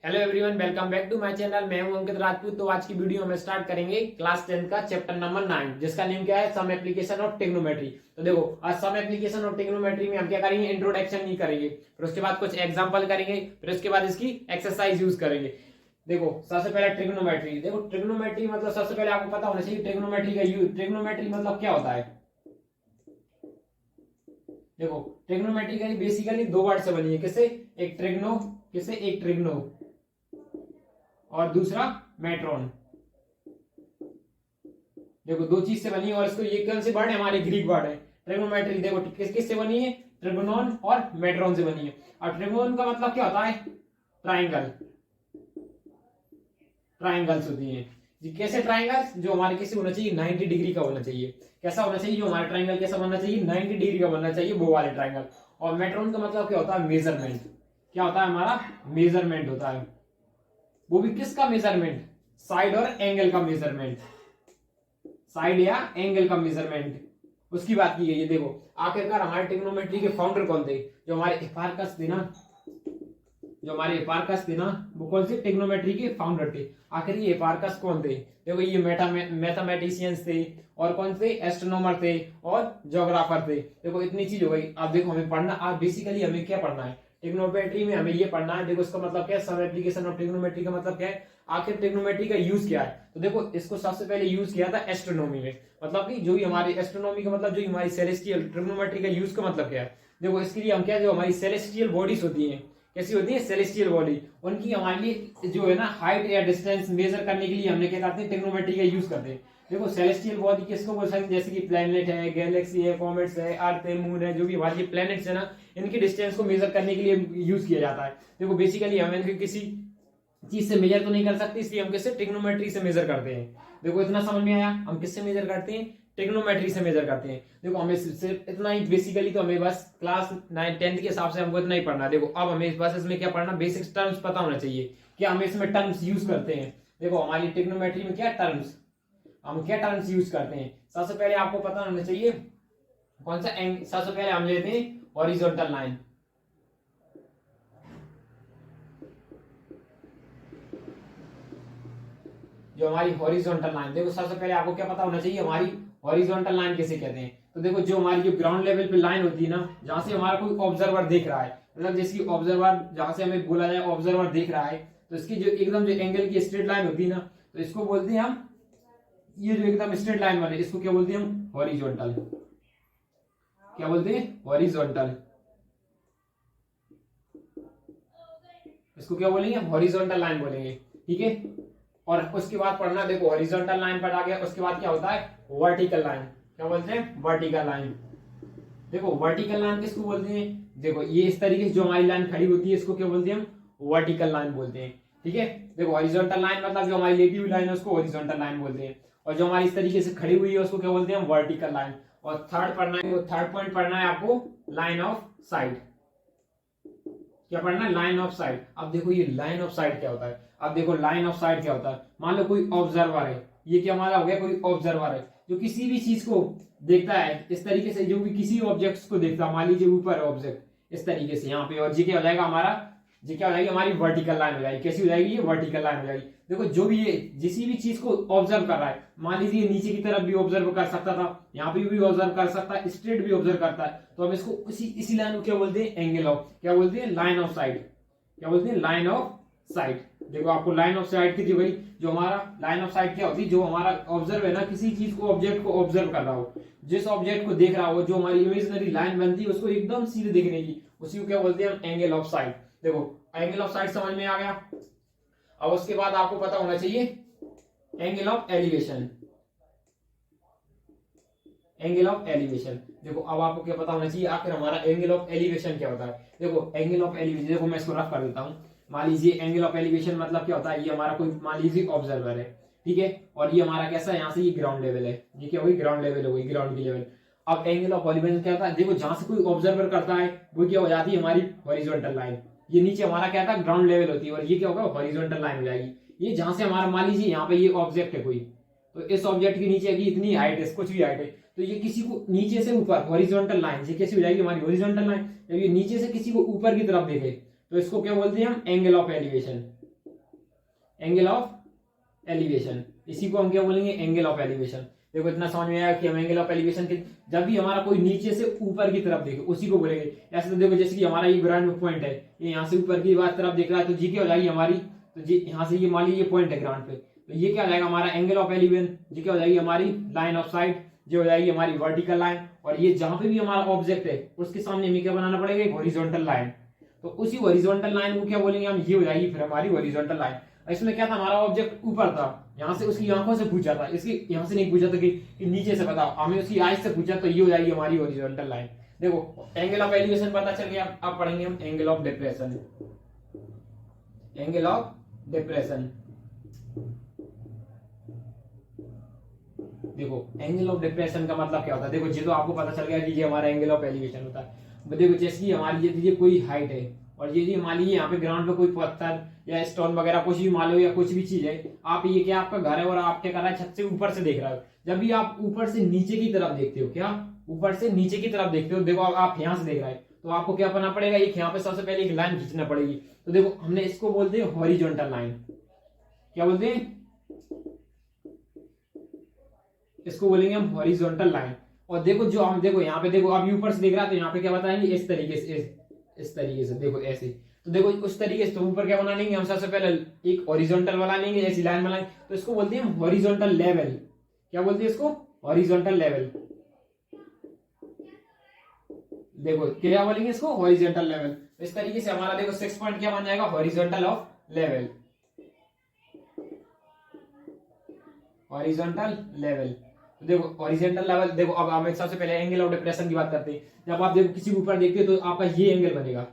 Hello everyone, welcome back to my channel. मैं हूं अंकित राजपूत। तो आज की वीडियो में स्टार्ट करेंगे क्लास 10 का चैप्टर नंबर 9, जिसका नेम क्या है, सम एप्लीकेशन ऑफ ट्रिग्नोमेट्री। तो देखो, आज सम एप्लीकेशन ऑफ ट्रिग्नोमेट्री में हम क्या करेंगे, इंट्रोडक्शन नहीं करेंगे, फिर उसके बाद कुछ एग्जांपल करेंगे, फिर उसके बाद इसकी एक्सरसाइज यूज करेंगे। देखो, सबसे पहले ट्रिग्नोमेट्री। देखो, ट्रिग्नोमेट्री मतलब सबसे पहले आपको पता होना चाहिए ट्रिग्नोमेट्री का यूज। ट्रिग्नोमेट्री मतलब क्या होता है। देखो, ट्रिग्नोमेट्री का बेसिकली दो वर्ड से बनी है। किससे? एक ट्रिग्नो, किससे? एक ट्रिग्नो, और दूसरा मेट्रॉन। देखो, दो चीज से बनी है, और इसको ये कौन से वर्ड है, हमारे ग्रीक वर्ड है ट्रिग्नोमेट्री। देखो, किस किस से बनी है, ट्रिग्नोन और मेट्रॉन से बनी है। और ट्रिग्नोन का मतलब क्या होता है, ट्राइंगल। ट्राइंगल्स होती है जी। कैसे ट्राइंगल्स? जो हमारे किसी होना चाहिए 90 डिग्री का होना चाहिए। कैसा होना चाहिए? जो हमारा ट्राइंगल कैसा बनना चाहिए, 90 डिग्री का बनना चाहिए, वो वाले ट्राइंगल। और मेट्रॉन का मतलब क्या होता है, मेजरमेंट। क्या होता है हमारा? मेजरमेंट होता है। वो भी किसका मेजरमेंट? साइड और एंगल का मेजरमेंट। साइड या एंगल का मेजरमेंट, उसकी बात की गई है। देखो, आखिरकार हमारे ट्रिग्नोमेट्री के फाउंडर कौन थे? जो हमारे हिपार्कस थे ना, वो कौन से ट्रिग्नोमेट्री के फाउंडर थे? आखिर ये हिपार्कस कौन थे? देखो, ये मैथमेटिशियंस थे, और कौन थे? एस्ट्रोनॉमर थे, और ज्योग्राफर थे। देखो, इतनी चीज हो गई। अब देखो, हमें पढ़ना, अब बेसिकली हमें क्या पढ़ना है ट्रिग्नोमेट्री में, हमें ये पढ़ना है। देखो, इसका मतलब क्या है, सम एप्लीकेशन ऑफ ट्रिग्नोमेट्री का मतलब क्या है, आखिर ट्रिग्नोमेट्री का यूज क्या है। तो देखो, इसको सबसे पहले यूज किया था एस्ट्रोनॉमी में। मतलब कि जो हमारी एस्ट्रोनॉमी का मतलब, जो हमारी सेलेस्टियल, ट्रिग्नोमेट्री का यूज का मतलब क्या है। देखो, इसके लिए हम क्या, जो हमारी सेलेस्टियल बॉडीज होती है, कैसी होती है, सेलेस्टियल बॉडी, उनकी हमारे लिए जो है ना, हाइट या डिस्टेंस मेजर करने के लिए हमने क्या करते हैं, ट्रिग्नोमेट्री का यूज करते हैं। देखो, सेलेस्टियल बॉडी किसको बोल सकते हैं, जैसे कि प्लैनेट है, गैलेक्सी है, कॉमेट्स है, अर्थ है, मून है, जो भी हमारे प्लैनेट्स है ना, इनकी डिस्टेंस को मेजर करने के लिए यूज किया जाता है। देखो, बेसिकली हम इनके किसी चीज से मेजर तो नहीं कर सकते, इसलिए हम किससे, ट्रिग्नोमेट्री से मेजर करते हैं। देखो, इतना समझ में आया, हम किससे मेजर करते हैं, ट्रिग्नोमेट्री से मेजर करते हैं। देखो, हमें सिर्फ इतना ही बेसिकली, तो हमें बस क्लास 9 10th के हिसाब से हमको इतना ही पढ़ना है। देखो, अब हमें बस इसमें क्या पढ़ना, बेसिक टर्म्स पता होना चाहिए, क्या हमें इसमें टर्म्स यूज करते हैं। देखो, हमारी ट्रिग्नोमेट्री में क्या टर्म्स, हम क्या टर्म्स यूज करते हैं। सबसे पहले आपको पता होना चाहिए कौन सा सबसे पहले हम लेते हैं हॉरिजॉन्टल लाइन। जो हमारी हॉरिजॉन्टल लाइन, देखो सबसे पहले आपको क्या पता होना चाहिए, हमारी हॉरिजॉन्टल लाइन किसे कहते हैं। तो देखो, जो हमारी जो ग्राउंड लेवल पे लाइन होती है ना, जहां से हमारा कोई ऑब्जर्वर देख रहा है, मतलब जैसे ऑब्जर्वर, जहां से हमें बोला जाए ऑब्जर्वर देख रहा है, तो इसकी जो एकदम जो एंगल की स्ट्रेट लाइन होती है ना, तो इसको बोलते हैं हम, ये जो एकदम स्ट्रेट लाइन वाले, इसको क्या बोलते हैं हम, हॉरिजॉन्टल। क्या बोलते हैं, हॉरिजॉन्टल। इसको क्या बोलेंगे, हॉरिजॉन्टल लाइन बोलेंगे। ठीक है, और उसके बाद पढ़ना, देखो हॉरिजॉन्टल लाइन पर आ गया, उसके बाद क्या होता है, वर्टिकल लाइन। क्या बोलते हैं, वर्टिकल लाइन। देखो, वर्टिकल लाइन किसको बोलते हैं, देखो ये इस तरीके से जो हमारी लाइन खड़ी होती है, इसको क्या बोलते हैं हम, वर्टिकल लाइन बोलते हैं। ठीक है, देखो हॉरिजॉन्टल लाइन मतलब जो हमारी लेटी हुई लाइन है, उसको हॉरिजॉन्टल लाइन बोलते हैं, और जो हमारी इस तरीके से खड़ी हुई है, उसको क्या बोलते हैं हम, वर्टिकल लाइन। और थर्ड पढ़ना है, थर्ड पॉइंट पढ़ना है आपको, लाइन ऑफ साइट। क्या पढ़ना है, लाइन ऑफ साइट। अब देखो, ये लाइन ऑफ साइट क्या होता है। अब देखो, लाइन ऑफ साइट क्या होता है, मान लो कोई ऑब्जर्वर है, ये क्या हमारा हो गया, कोई ऑब्जर्वर है जो किसी भी चीज को देखता है इस तरीके से, जो भी किसी ऑब्जेक्ट को देखता है, मान लीजिए ऊपर ऑब्जेक्ट इस तरीके से यहाँ पे, और जी क्या हो जाएगा हमारा, जी क्या हो जाएगी, हमारी वर्टिकल लाइन हो जाएगी। कैसी हो जाएगी, ये वर्टिकल लाइन हो जाएगी। देखो, जो भी ये किसी भी चीज को ऑब्जर्व कर रहा है, मान लीजिए नीचे की तरफ भी ऑब्जर्व कर सकता था, यहाँ पे भी ऑब्जर्व कर सकता है, स्ट्रेट भी ऑब्जर्व करता है, तो हम इसको इसी लाइन को क्या बोलते हैं, एंगल ऑफ, क्या बोलते हैं, लाइन ऑफ साइट। क्या बोलते हैं, लाइन ऑफ साइट। देखो, आपको लाइन ऑफ साइट की थी भाई, जो हमारा लाइन ऑफ साइट क्या होती है, जो हमारा ऑब्जर्व है ना, किसी चीज को, ऑब्जेक्ट को ऑब्जर्व कर रहा हो, जिस ऑब्जेक्ट को देख रहा हो, जो हमारी इमेजिनरी लाइन बनती है उसको एकदम सीधे देखने की, उसी को क्या बोलते हैं हम, एंगल ऑफ साइट। देखो, एंगल ऑफ साइट समझ में आ गया। अब उसके बाद आपको पता होना चाहिए angle of elevation. Angle of elevation, देखो अब आपको क्या पता होना चाहिए, आखिर हमारा एंगल ऑफ एलिवेशन क्या होता है। देखो, एंगल ऑफ एलिवेशन, देखो मैं इसको रफ कर देता हूं। मान लीजिए एंगल ऑफ एलिवेशन मतलब क्या होता है, ये हमारा कोई मान लीजिए ऑब्जर्वर है, ठीक है, और ये हमारा कैसा है, यहाँ से ये ग्राउंड लेवल है, ये क्या होगी, ग्राउंड लेवल हो गई, ग्राउंड की लेवल। अब एंगल ऑफ एलिवेशन क्या होता है, देखो जहां से कोई ऑब्जर्वर करता है, वो क्या हो जाती है, हमारी हॉरिजॉन्टल लाइन। ये नीचे हमारा क्या था, ग्राउंड लेवल होती है, और ये क्या होगा, हॉरिजॉन्टल लाइन हो जाएगी। ये जहां से हमारा, मान लीजिए यहाँ पे ये ऑब्जेक्ट है कोई, तो इस ऑब्जेक्ट के नीचे की इतनी हाइट है, कुछ भी हाइट है, तो ये किसी को नीचे से ऊपर, हॉरिजॉन्टल लाइन, ये कैसी हो जाएगी, हमारी हॉरिजॉन्टल लाइन। जब ये नीचे से किसी को ऊपर की तरफ देखे, तो इसको क्या बोलते हैं हम, angle of elevation. Angle of elevation, इसी को हम क्या बोलेंगे, एंगल ऑफ एलिवेशन। देखो इतना समझ में आया कि हम एंगल ऑफ एलिवेशन के जब भी हमारा कोई नीचे से ऊपर की तरफ देखे उसी को बोलेंगे। ऐसे तो देखो जैसे कि हमारा ये ग्राउंड पॉइंट है, ये यहाँ से ऊपर की बात तरफ देख रहा है तो जी क्या हो जाएगी हमारी, तो जी यहाँ से ये मान लीजिए ये पॉइंट है ग्राउंड पे, तो ये क्या हो जाएगा हमारा एंगल ऑफ एलिवेशन। जी क्या हो जाएगी हमारी लाइन ऑफ साइट, जो हो जाएगी हमारी वर्टिकल लाइन। और ये जहां पे भी हमारा ऑब्जेक्ट है उसके सामने हमें क्या बनाना पड़ेगा, एक हॉरिजॉन्टल लाइन। तो उसी हॉरिजॉन्टल लाइन को क्या बोलेंगे हम, ये हो जाएगी फिर हमारी हॉरिजॉन्टल लाइन। इसमें क्या था, हमारा ऑब्जेक्ट ऊपर था, यहाँ से उसकी आंखों से पूछा था, इसकी यहाँ से नहीं पूछा था कि नीचे से बताओ, हमें उसकी आइज से पूछा, तो ये हो जाएगी हमारी हॉरिजॉन्टल लाइन। देखो एंगल ऑफ एलिवेशन पता चल गया, अब पढ़ेंगे हम angle of depression. Angle of depression, देखो एंगल ऑफ डिप्रेशन का मतलब क्या होता है। देखो ये तो आपको पता चल गया कि ये हमारा एंगल ऑफ एलिवेशन होता है। देखो जैसे कि हमारी ये कोई हाइट है और ये मान लीजिए यहाँ पे ग्राउंड पे कोई पत्थर या स्टोन वगैरह कुछ भी मान लो या कुछ भी चीज है, आप ये क्या आपका घर है और आप क्या कर रहा है, छत से ऊपर से देख रहा हो। जब भी आप ऊपर से नीचे की तरफ देखते हो, क्या ऊपर से नीचे की तरफ देखते हो, देखो आप यहाँ से देख रहे हैं तो आपको क्या करना पड़ेगा, एक यहाँ पे सबसे पहले एक लाइन खींचना पड़ेगी। तो देखो हमने इसको बोलते हैं हॉरिजॉन्टल लाइन, क्या बोलते हैं, इसको बोलेंगे हम हॉरिजॉन्टल लाइन। और देखो जो हम देखो यहाँ पे देखो आप ऊपर से देख रहा है तो यहाँ पे क्या बताएंगे, इस तरीके से, इस तरीके से, देखो ऐसे। तो देखो उस तरीके से तो ऊपर क्या बना लेंगे हम, सबसे पहले एक हॉरिजॉन्टल बना लेंगे, ऐसी लाइन बनाएंगे, तो इसको बोलते हैं हम हॉरिजॉन्टल लेवल। क्या बोलते हैं इसको, हॉरिजॉन्टल लेवल। देखो क्या बोलेंगे इसको, हॉरिजॉन्टल लेवल। तो इस तरीके से हमारा देखो 6 पॉइंट क्या बन जाएगा, horizontal of level, horizontal level. तो देखो हॉरिजॉन्टल लेवल, देखो अब हम सबसे पहले एंगल ऑफ डिप्रेशन की बात करते हैं। जब आप देखो किसी के ऊपर देखते हो तो आपका ये एंगल बनेगा,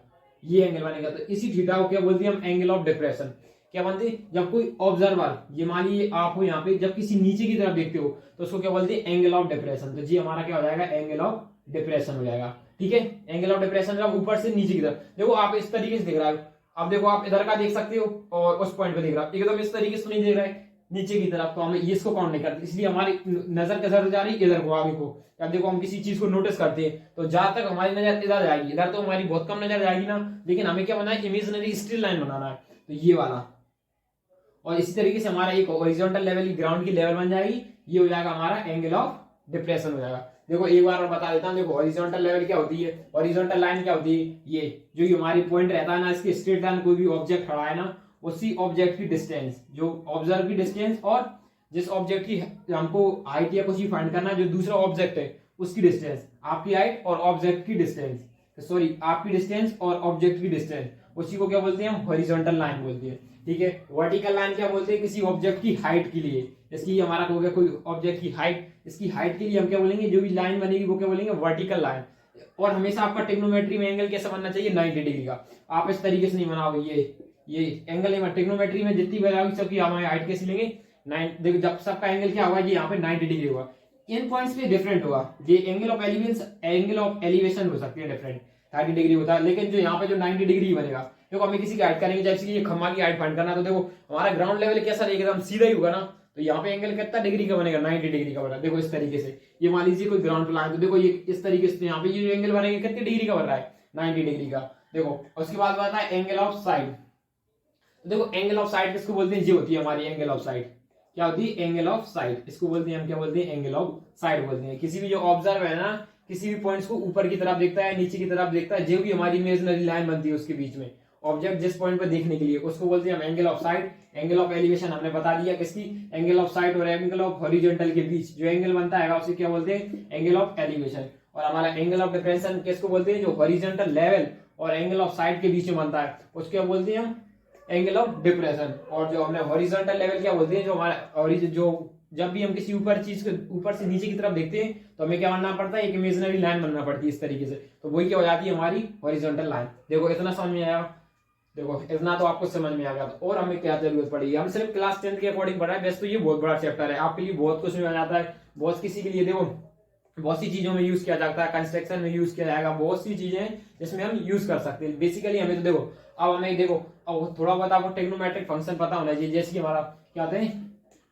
ये एंगल बनेगा, तो इसी थीटा को क्या बोलते हैं हम, एंगल ऑफ डिप्रेशन। क्या बनते हैं, जब कोई ऑब्जर्वर, ये मान लीजिए आप हो यहाँ पे, जब किसी नीचे की तरफ देखते हो तो उसको क्या बोलते हैं, एंगल ऑफ डिप्रेशन। तो जी हमारा क्या हो जाएगा, एंगल ऑफ डिप्रेशन हो जाएगा। ठीक है, एंगल ऑफ डिप्रेशन जब ऊपर से नीचे की तरफ देखो, आप इस तरीके से देख रहे हो, अब देखो आप इधर का देख सकते हो और उस पॉइंट पे देख रहा हो, एकदम इस तरीके से नहीं देख रहा है नीचे की तरफ, तो हमें इसको काउंट नहीं करते, इसलिए हमारी नजर किधर जा रही है, इधर को, आगे को। अब देखो हम किसी चीज को नोटिस करते हैं तो जहां तक हमारी नजर इधर जाएगी, इधर तो हमारी बहुत कम नजर जाएगी ना, लेकिन हमें क्या बनाना है, इमेजिनरी स्ट्रेट लाइन बनाना है, तो ये वाला। और इसी तरीके से हमारा एक हॉरिजॉन्टल लेवल की ग्राउंड की लेवल बन जाएगी, ये हो जाएगा हमारा एंगल ऑफ डिप्रेशन हो जाएगा। देखो एक बार और बता देता हूँ, देखो हॉरिजॉन्टल लेवल क्या होती है, हॉरिजॉन्टल लाइन क्या होती है, ये जो हमारी पॉइंट रहता है ना, इसकी स्ट्रेट लाइन कोई भी ऑब्जेक्ट खड़ा है ना, उसी ऑब्जेक्ट की डिस्टेंस, जो ऑब्जर्व की डिस्टेंस और जिस ऑब्जेक्ट की हमको हाइट या कुछ भी फाइंड करना है, जो दूसरा ऑब्जेक्ट है उसकी डिस्टेंस, आपकी हाइट और ऑब्जेक्ट की डिस्टेंस, सॉरी आपकी डिस्टेंस और ऑब्जेक्ट की डिस्टेंस, उसी को क्या बोलते हैं हम, हॉरिजॉन्टल लाइन बोलते हैं। ठीक है, वर्टिकल लाइन क्या बोलते हैं, किसी ऑब्जेक्ट की हाइट के लिए, जैसे हमारा हो गया कोई ऑब्जेक्ट की हाइट, इसकी हाइट के लिए हम क्या बोलेंगे, जो भी लाइन बनेगी वो क्या बोलेंगे, वर्टिकल लाइन। और हमेशा आपका ट्रिग्नोमेट्री में एंगल कैसा बनना चाहिए, 90 डिग्री का। आप इस तरीके से नहीं बनाओगे, ये एंगल है ट्रिग्नोमेट्री में जितनी बनाओगे सबकी हमारी हाइट कैसी लेंगे, 9। देखो जब सबका एंगल क्या होगा, ये यहाँ पे 90 डिग्री होगा, इन पॉइंट्स पे डिफरेंट होगा। ये एंगल ऑफ एलिवेशन हो सकती है डिफरेंट, 30 डिग्री होता है, लेकिन जो यहाँ पे जो 90 डिग्री बनेगा, देखो हमें किसी की हाइट करेंगे, जैसे कि ये खम्मा की हाइट फाइंड करना, तो देखो हमारा ग्राउंड लेवल कैसा रहेगा, एकदम सीधा ही होगा ना, तो यहाँ पे एंगल कितना डिग्री का बनेगा, 90 डिग्री का बना। देखो इस तरीके से ये मान लीजिए कोई ग्राउंड प्लान, तो देखो ये इस तरीके से यहाँ पे ये जो एंगल बनेगा कितने डिग्री का बन रहा है, 90 डिग्री का। देखो उसके बाद आता है एंगल ऑफ साइड। देखो एंगल ऑफ साइड किसको बोलते हैं, ये होती है हमारी एंगल ऑफ साइड। क्या होती है, एंगल ऑफ साइड, इसको बोलते हैं हम, क्या बोलते हैं, एंगल ऑफ साइड बोलते हैं। किसी भी जो ऑब्जर्व है ना, किसी भी पॉइंट्स को ऊपर की तरफ देखता है, नीचे की तरफ देखता है, जो भी हमारी इमेजिनरी लाइन बनती है उसके बीच में ऑब्जेक्ट जिस पॉइंट पर देखने के लिए, उसको बोलते हैं हम angle of side. Angle of elevation हमने बता दिया किसकी, एंगल ऑफ साइड और एंगल ऑफ हॉरिजॉन्टल के बीच जो एंगल बनता है उसे क्या बोलते हैं, एंगल ऑफ एलिवेशन। और हमारा एंगल ऑफ डिफरेंशन किसको बोलते हैं, जो हॉरिजॉन्टल लेवल और एंगल ऑफ साइड के बीच में बनता है उसको क्या बोलते हैं हम, एंगल ऑफ डिप्रेशन। और जो हमने हॉरिजॉन्टल लेवल क्या बोलते हैं, जो हमारा जो जब भी हम किसी ऊपर चीज को ऊपर से नीचे की तरफ देखते हैं तो हमें क्या बनना पड़ता है, एक इमेजिनरी लाइन बनना पड़ती है इस तरीके से, तो वही क्या हो जाती है हमारी हॉरिजॉन्टल लाइन। देखो इतना समझ में आया, देखो इतना तो आपको समझ में आ गया, और हमें क्या जरूरत पड़ेगी, हम सिर्फ क्लास 10 के अकॉर्डिंग पढ़ा है, वैसे तो ये बहुत बड़ा चैप्टर है, आपके लिए बहुत कुछ में आ जाता है, बहुत किसी के लिए देखो बहुत सी चीजों में यूज किया जाता है, कंस्ट्रक्शन में यूज किया जाएगा, बहुत सी चीजें हैं जिसमें हम यूज कर सकते हैं। बेसिकली हमें तो देखो अब हमें देखो अब थोड़ा बहुत आपको ट्रिग्नोमेट्रिक फंक्शन पता होना चाहिए, जैसे कि हमारा क्या होता है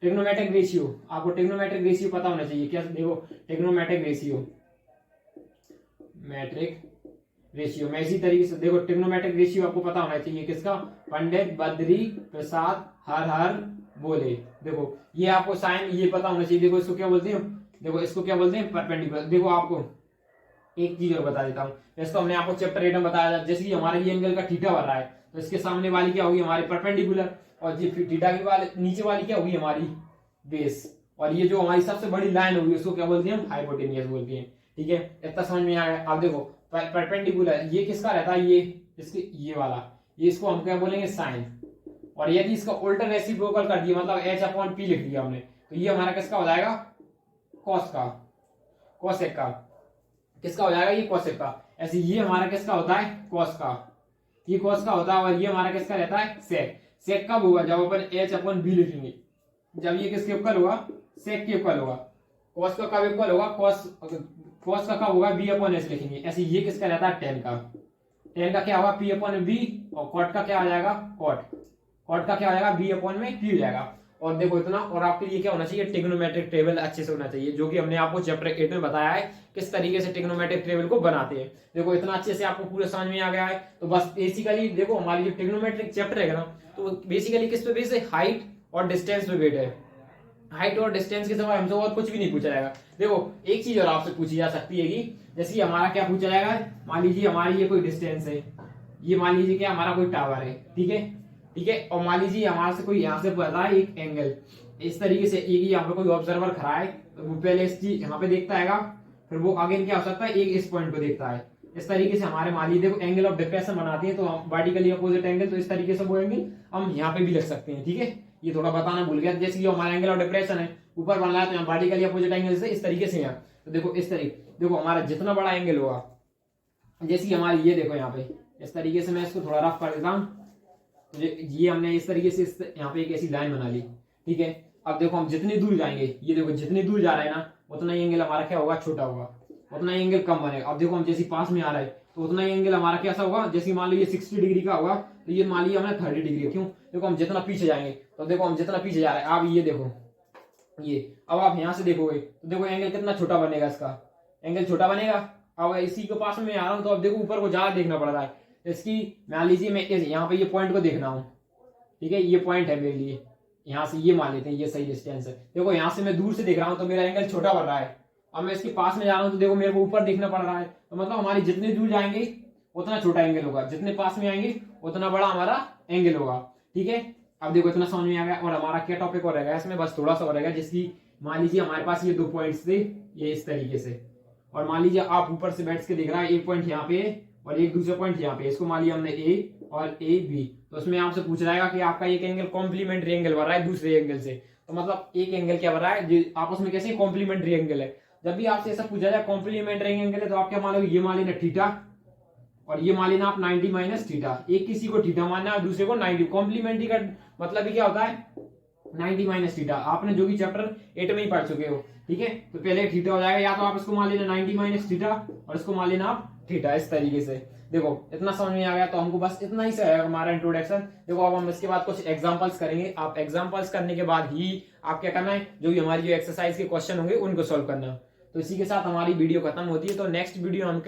ट्रिग्नोमेट्रिक रेशियो, आपको ट्रिग्नोमेट्रिक रेशियो पता होना चाहिए। क्या देखो ट्रिग्नोमेट्रिक रेशियो, मैट्रिक रेशियो। मैं इसी तरीके से देखो ट्रिग्नोमेट्रिक रेशियो आपको पता होना चाहिए किसका, पंडित बद्री प्रसाद हर हर बोले। देखो ये आपको साइन ये पता होना चाहिए। देखो इसको क्या बोलते हैं, देखो इसको क्या बोलते हैं, परपेंडिकुलर। देखो आपको एक चीज और बता देता हूँ, इसको हमने आपको चैप्टर 8 में बताया, जैसे कि हमारे ये एंगल का थीटा बन रहा है तो इसके सामने वाली क्या होगी हमारी परपेंडिकुलर, और जी थीटा की वाली नीचे वाली क्या होगी हमारी बेस, और ये जो हमारी सबसे बड़ी लाइन होगी उसको क्या बोलते हैं हम, हाइपोटेन्यूस बोलते हैं। ठीक है, इतना समझ में आ गया। आप देखो परपेंडिकुलर ये किसका रहता है, ये इसके ये वाला, ये इसको हम क्या बोलेंगे साइन, और यदि इसका उल्टा रेसिप्रोकल कर दिया मतलब एच अपॉन पी लिख दिया हमने, तो ये हमारा किसका हो जाएगा, कॉस का, कॉसेक का, किसका हो जाएगा ये कॉसेक का। ऐसे ये हमारा किसका होता है, कॉस का, ये कॉस का होता है, और ये हमारा किसका रहता है, सेक। सेक कब होगा, जब अपन एच अपॉन बी लिखेंगे, जब ये किसके इक्वल होगा, सेक के इक्वल होगा। कॉस का कब इक्वल होगा, कॉस का कब होगा, बी अपॉन एच लिखेंगे। ऐसे ये किसका रहता है, टेन का, टेन का क्या होगा, पी अपॉन बी, और कॉट का क्या आ जाएगा, कॉट, कॉट का क्या हो जाएगा, बी अपॉन में पी हो जाएगा। और देखो इतना, और आपके लिए क्या होना चाहिए, ट्रिग्नोमेट्रिक टेबल अच्छे से होना चाहिए, जो कि हमने आपको चैप्टर 8 में बताया है किस तरीके से ट्रिग्नोमेट्रिक टेबल को बनाते हैं। देखो इतना अच्छे से आपको पूरा समझ में आ गया है। तो बस बेसिकली देखो हमारी जो ट्रिग्नोमेट्रिक चैप्टर है ना, तो बेसिकली किस पे बेस है, हाइट और डिस्टेंस पे बेस्ड है। हाइट और डिस्टेंस के सिवा हमसे और कुछ भी नहीं पूछा जाएगा। देखो एक चीज और आपसे पूछी जा सकती है कि जैसे हमारा क्या पूछा जाएगा, मान लीजिए हमारी ये कोई डिस्टेंस है, ये मान लीजिए क्या हमारा कोई टावर है, ठीक है, ठीक है, और मान लीजिए हमारे से कोई यहाँ से पता है एक एंगल, इस तरीके से एक यहाँ पे कोई ऑब्जर्वर खड़ा है, तो वो पहले इस चीज यहाँ पे देखता है, फिर वो अगेन क्या हो सकता है, एक इस पॉइंट पे देखता है। इस तरीके से हमारे मान लीजिए देखो एंगल ऑफ डिप्रेशन बनाते हैं, तो हम वर्टिकली अपोजिट एंगल, तो इस तरीके से वो एंगल हम यहाँ पे भी लिख सकते हैं। ठीक है, ये थोड़ा बताना भूल गया, जैसे कि हमारा एंगल ऑफ डिप्रेशन है ऊपर बन रहा है, तो यहाँ वर्टिकली अपोजिट एंगल से इस तरीके से यहाँ, तो देखो इस तरीके, देखो हमारा जितना बड़ा एंगल होगा, जैसे कि हमारी ये देखो यहाँ पे इस तरीके से, मैं इसको थोड़ा रफ कर देता हूँ, ये हमने इस तरीके से यहाँ पे एक ऐसी लाइन बना ली। ठीक है, अब देखो हम जितनी दूर जाएंगे, ये देखो जितनी दूर जा रहे हैं ना, उतना ही एंगल हमारा क्या होगा, छोटा होगा, उतना ही एंगल कम बनेगा। अब देखो हम जैसे पास में आ रहा है, तो उतना ही एंगल हमारा कैसा होगा, जैसे मान लो ये 60 डिग्री का होगा, तो ये मान लीजिए हमने 30 डिग्री। क्यों, देखो हम जितना पीछे जाएंगे, तो देखो हम जितना पीछे जा रहे हैं, आप ये देखो, ये अब आप यहाँ से देखोगे तो देखो एंगल कितना छोटा बनेगा, इसका एंगल छोटा बनेगा। अब इसी के पास में आ रहा हूँ, तो अब देखो ऊपर को ज्यादा देखना पड़ रहा है, इसकी मान लीजिए मैं यहाँ पे ये पॉइंट को देखना हूँ, ठीक है, ये पॉइंट है मेरे लिए, यहाँ से ये मान लेते हैं ये सही डिस्टेंस है। देखो यहाँ से मैं दूर से देख रहा हूँ तो मेरा एंगल छोटा बढ़ रहा है, अब मैं इसके पास में जा रहा हूँ तो देखो मेरे को ऊपर देखना पड़ रहा है, तो मतलब हमारी जितने दूर जाएंगे उतना छोटा एंगल होगा, जितने पास में आएंगे उतना बड़ा हमारा एंगल होगा। ठीक है, अब देखो इतना समझ में आ गया। और हमारा क्या टॉपिक और रहेगा इसमें, बस थोड़ा सा और रहेगा, जिसकी मान लीजिए हमारे पास ये 2 पॉइंट्स थे, ये इस तरीके से, और मान लीजिए आप ऊपर से बैठ के देख रहा है, एक पॉइंट यहाँ पे और एक दूसरा पॉइंट यहाँ पे, इसको मान लिया हमने ए और ए बी, तो उसमें आपसे पूछ रहेगा कि आपका एक एंगल कॉम्प्लीमेंट्री एंगल बन रहा है दूसरे एंगल से, तो मतलब एक एंगल क्या बन रहा है, आपस में कैसे कॉम्प्लीमेंट्री एंगल है। जब भी आपसे ऐसा पूछा जाए कॉम्प्लीमेंट्री एंगल है, तो आप क्या मान लो, ये मान लेना थीटा, और ये मान लेना आप 90 माइनस थीटा, एक किसी को थीटा मानना है और दूसरे को 90। कॉम्प्लीमेंट्री का मतलब क्या होता है, 90 माइनस थीटा, आपने जो कि चैप्टर 8 में ही पढ़ चुके हो। ठीक है, तो पहले थीटा हो जाएगा, या तो आप इसको मान लेना 90 माइनस थीटा और इसको मान लेना आप थीटा, इस तरीके से। देखो इतना समझ में आ गया, तो हमको बस इतना ही से है हमारा इंट्रोडक्शन। देखो अब हम इसके बाद कुछ एग्जांपल्स करेंगे, आप एग्जांपल्स करने के बाद ही आप क्या करना है, जो भी हमारी जो एक्सरसाइज के क्वेश्चन होंगे उनको सॉल्व करना। तो इसी के साथ हमारी वीडियो खत्म होती है। तो नेक्स्ट वीडियो हम